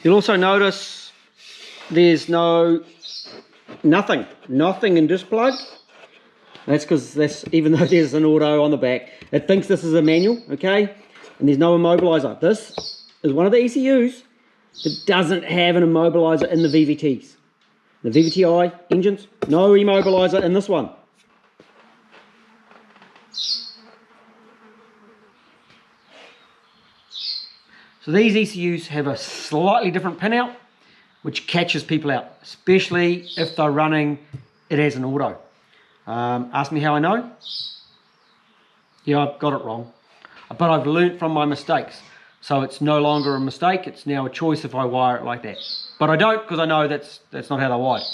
You'll also notice there's nothing in this plug. That's because even though there's an auto on the back, it thinks this is a manual, okay? And there's no immobilizer. This is one of the ECUs that doesn't have an immobilizer in the VVTs. The VVTi engines, no immobilizer in this one. So these ECUs have a slightly different pinout, which catches people out, especially if they're running it as an auto. Ask me how I know. Yeah, I've got it wrong, but I've learnt from my mistakes. So it's no longer a mistake, it's now a choice if I wire it like that. But I don't, because I know that's not how they're wired.